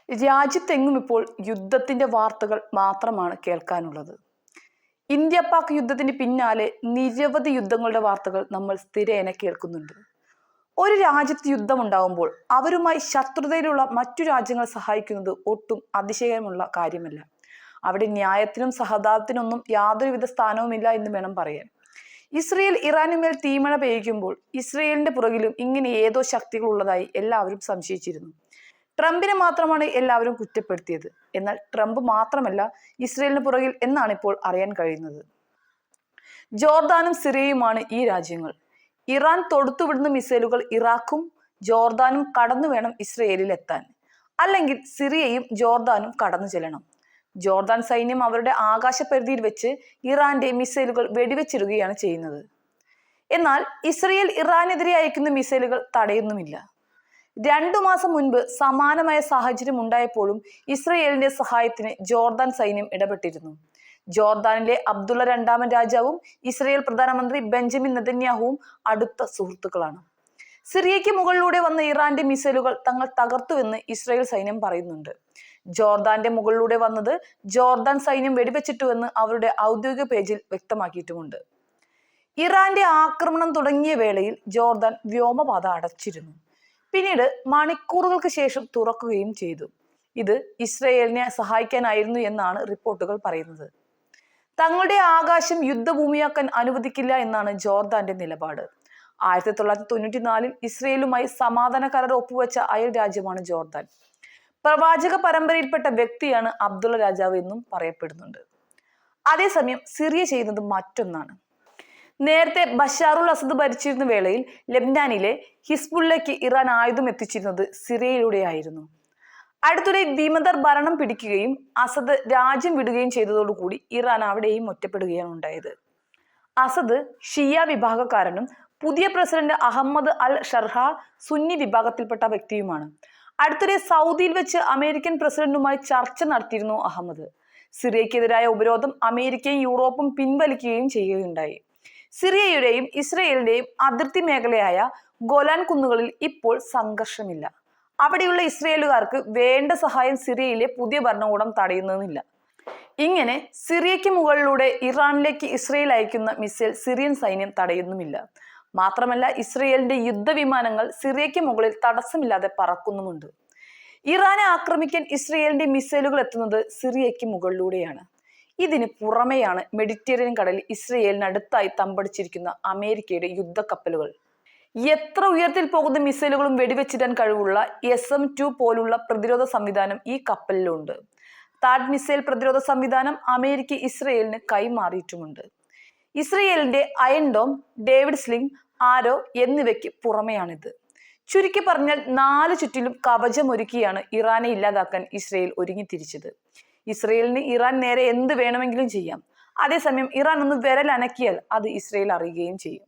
രാജ്യത്തെങ്ങും ഇപ്പോൾ യുദ്ധത്തിന്റെ വാർത്തകൾ മാത്രമാണ് കേൾക്കാനുള്ളത്. ഇന്ത്യ പാക് യുദ്ധത്തിന് പിന്നാലെ നിരവധി യുദ്ധങ്ങളുടെ വാർത്തകൾ നമ്മൾ സ്ഥിരേന കേൾക്കുന്നുണ്ട്. ഒരു രാജ്യത്ത് യുദ്ധമുണ്ടാകുമ്പോൾ അവരുമായി ശത്രുതയിലുള്ള മറ്റു രാജ്യങ്ങൾ സഹായിക്കുന്നത് ഒട്ടും അതിശയമുള്ള കാര്യമല്ല. അവിടെ ന്യായത്തിനും സഹതാപത്തിനൊന്നും യാതൊരുവിധ സ്ഥാനവുമില്ല എന്ന് വേണം പറയാൻ. ഇസ്രയേൽ ഇറാനുമേൽ തീമഴ പെയ്യിക്കുമ്പോൾ ഇസ്രയേലിന്റെ പുറകിലും ഇങ്ങനെ ഏതോ ശക്തികൾ ഉള്ളതായി എല്ലാവരും സംശയിച്ചിരുന്നു. ട്രംപിനെ മാത്രമാണ് എല്ലാവരും കുറ്റപ്പെടുത്തിയത്. എന്നാൽ ട്രംപ് മാത്രമല്ല ഇസ്രയേലിന് പുറകിൽ എന്നാണ് ഇപ്പോൾ അറിയാൻ കഴിയുന്നത്. ജോർദാനും സിറിയയുമാണ് ഈ രാജ്യങ്ങൾ. ഇറാൻ തൊടുത്തുവിടുന്ന മിസൈലുകൾ ഇറാഖും ജോർദാനും കടന്നു വേണം ഇസ്രയേലിൽ എത്താൻ. അല്ലെങ്കിൽ സിറിയയും ജോർദാനും കടന്നു ചെല്ലണം. ജോർദാൻ സൈന്യം അവരുടെ ആകാശപരിധിയിൽ വെച്ച് ഇറാന്റെ മിസൈലുകൾ വെടിവെച്ചിടുകയാണ് ചെയ്യുന്നത്. എന്നാൽ ഇസ്രയേൽ ഇറാനെതിരെ അയക്കുന്ന മിസൈലുകൾ തടയുന്നുമില്ല. 2 മാസം മുൻപ് സമാനമായ സാഹചര്യം ഉണ്ടായപ്പോഴും ഇസ്രയേലിന്റെ സഹായത്തിന് ജോർദാൻ സൈന്യം ഇടപെട്ടിരുന്നു. ജോർദാനിലെ അബ്ദുള്ള രണ്ടാമൻ രാജാവും ഇസ്രയേൽ പ്രധാനമന്ത്രി ബെഞ്ചമിൻ നെതന്യാഹുവും അടുത്ത സുഹൃത്തുക്കളാണ്. സിറിയയ്ക്ക് മുകളിലൂടെ വന്ന ഇറാന്റെ മിസൈലുകൾ തങ്ങൾ തകർത്തുവെന്ന് ഇസ്രയേൽ സൈന്യം പറയുന്നുണ്ട്. ജോർദാന്റെ മുകളിലൂടെ വന്നത് ജോർദാൻ സൈന്യം വെടിവെച്ചിട്ടുവെന്ന് അവരുടെ ഔദ്യോഗിക പേജിൽ വ്യക്തമാക്കിയിട്ടുമുണ്ട്. ഇറാന്റെ ആക്രമണം തുടങ്ങിയ വേളയിൽ ജോർദാൻ വ്യോമപാത അടച്ചിരുന്നു. പിന്നീട് മണിക്കൂറുകൾക്ക് ശേഷം തുറക്കുകയും ചെയ്തു. ഇത് ഇസ്രയേലിനെ സഹായിക്കാനായിരുന്നു എന്നാണ് റിപ്പോർട്ടുകൾ പറയുന്നത്. തങ്ങളുടെ ആകാശം യുദ്ധഭൂമിയാക്കാൻ അനുവദിക്കില്ല എന്നാണ് ജോർദാന്റെ നിലപാട്. 1994 ഇസ്രയേലുമായി സമാധാന കരാർ ഒപ്പുവെച്ച അയൽ രാജ്യമാണ് ജോർദാൻ. പ്രവാചക പരമ്പരയിൽപ്പെട്ട വ്യക്തിയാണ് അബ്ദുള്ള രാജാവ് എന്നും പറയപ്പെടുന്നുണ്ട്. അതേസമയം സിറിയ ചെയ്യുന്നത് മറ്റൊന്നാണ്. നേരത്തെ ബഷാറുൽ അസദ് ഭരിച്ചിരുന്ന വേളയിൽ ലെബ്നാനിലെ ഹിസ്ബുള്ളയ്ക്ക് ഇറാൻ ആയുധം എത്തിച്ചിരുന്നത് സിറിയയിലൂടെയായിരുന്നു. അടുത്തിടെ വിമതർ ഭരണം പിടിക്കുകയും അസദ് രാജ്യം വിടുകയും ചെയ്തതോടുകൂടി ഇറാൻ അവിടെയും ഒറ്റപ്പെടുകയാണ് ഉണ്ടായത്. അസദ് ഷിയ വിഭാഗക്കാരനും പുതിയ പ്രസിഡന്റ് അഹമ്മദ് അൽ ഷർഹ സുന്നി വിഭാഗത്തിൽപ്പെട്ട വ്യക്തിയുമാണ്. അടുത്തിടെ സൗദിയിൽ വെച്ച് അമേരിക്കൻ പ്രസിഡന്റുമായി ചർച്ച നടത്തിയിരുന്നു അഹമ്മദ്. സിറിയക്കെതിരായ ഉപരോധം അമേരിക്കയും യൂറോപ്പും പിൻവലിക്കുകയും ചെയ്യുകയുണ്ടായി. സിറിയയുടെയും ഇസ്രയേലിന്റെയും അതിർത്തി മേഖലയായ ഗോലാൻ കുന്നുകളിൽ ഇപ്പോൾ സംഘർഷമില്ല. അവിടെയുള്ള ഇസ്രയേലുകാർക്ക് വേണ്ട സഹായം സിറിയയിലെ പുതിയ ഭരണകൂടം തടയുന്നതുമില്ല. ഇങ്ങനെ സിറിയയ്ക്ക് മുകളിലൂടെ ഇറാനിലേക്ക് ഇസ്രയേൽ അയക്കുന്ന മിസൈൽ സിറിയൻ സൈന്യം തടയുന്നുമില്ല. മാത്രമല്ല ഇസ്രയേലിന്റെ യുദ്ധവിമാനങ്ങൾ സിറിയയ്ക്ക് മുകളിൽ തടസ്സമില്ലാതെ പറക്കുന്നുമുണ്ട്. ഇറാനെ ആക്രമിക്കാൻ ഇസ്രയേലിന്റെ മിസൈലുകൾ എത്തുന്നത് സിറിയയ്ക്ക് മുകളിലൂടെയാണ്. ഇതിന് പുറമെയാണ് മെഡിറ്ററേനിയൻ കടലിൽ ഇസ്രയേലിനടുത്തായി തമ്പടിച്ചിരിക്കുന്ന അമേരിക്കയുടെ യുദ്ധക്കപ്പലുകൾ. എത്ര ഉയരത്തിൽ പോകുന്ന മിസൈലുകളും വെടിവെച്ചിടാൻ കഴിവുള്ള SM-2 പോലുള്ള പ്രതിരോധ സംവിധാനം ഈ കപ്പലിലുണ്ട്. താഡ് മിസൈൽ പ്രതിരോധ സംവിധാനം അമേരിക്ക ഇസ്രയേലിന് കൈമാറിയിട്ടുമുണ്ട്. ഇസ്രയേലിന്റെ അയൺ ഡോം, ഡേവിഡ് സ്ലിംഗ്, ആരോ എന്നിവയ്ക്ക് പുറമെയാണിത്. ചുരുക്കി പറഞ്ഞാൽ 4 ചുറ്റിലും കവചമൊരുക്കിയാണ് ഇറാനെ ഇല്ലാതാക്കാൻ ഇസ്രയേൽ ഒരുങ്ങിത്തിരിച്ചത്. ഇസ്രയേലിന് ഇറാൻ നേരെ എന്ത് വേണമെങ്കിലും ചെയ്യാം. അതേസമയം ഇറാൻ ഒന്ന് വിരൽ അനക്കിയാൽ അത് ഇസ്രയേൽ അറിയുകയും ചെയ്യും.